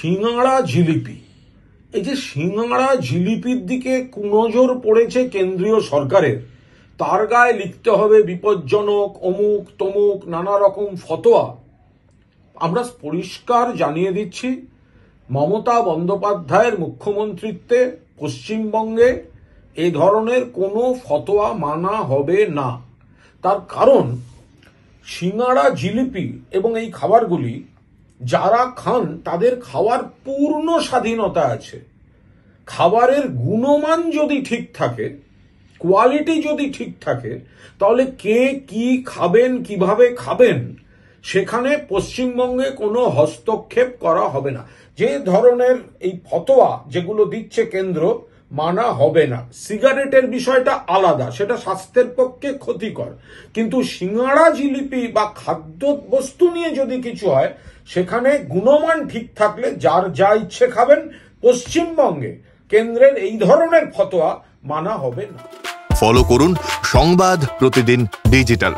সিঙ্গাড়া জিলিপি, এই যে সিঙ্গাড়া জিলিপির দিকে কুনজর পড়েছে কেন্দ্রীয় সরকারের, তার গায়ে লিখতে হবে বিপজ্জনক অমুক তমুক নানা রকম ফতোয়া। আমরা পরিষ্কার জানিয়ে দিচ্ছি, মমতা বন্দ্যোপাধ্যায়ের মুখ্যমন্ত্রীত্বে পশ্চিমবঙ্গে এ ধরনের কোনো ফতোয়া মানা হবে না। তার কারণ সিঙ্গাড়া জিলিপি এবং এই খাবারগুলি যারা খান তাদের খাওয়ার পূর্ণ স্বাধীনতা আছে। খাবারের গুণমান যদি ঠিক থাকে, কোয়ালিটি যদি ঠিক থাকে, তাহলে কে কি খাবেন কিভাবে খাবেন সেখানে পশ্চিমবঙ্গে কোনো হস্তক্ষেপ করা হবে না। যে ধরনের এই ফতোয়া যেগুলো দিচ্ছে কেন্দ্র, মানা হবে না। সিগারেটের বিষয়টা আলাদা, সেটা স্বাস্থ্যের পক্ষে ক্ষতিকর, কিন্তু সিঙ্গাড়া জিলিপি বা খাদ্য বস্তু নিয়ে যদি কিছু হয় সেখানে গুণমান ঠিক থাকলে যার যা ইচ্ছে খাবেন। পশ্চিমবঙ্গে কেন্দ্রের এই ধরনের ফতোয়া মানা হবে না। ফলো করুন সংবাদ প্রতিদিন ডিজিটাল।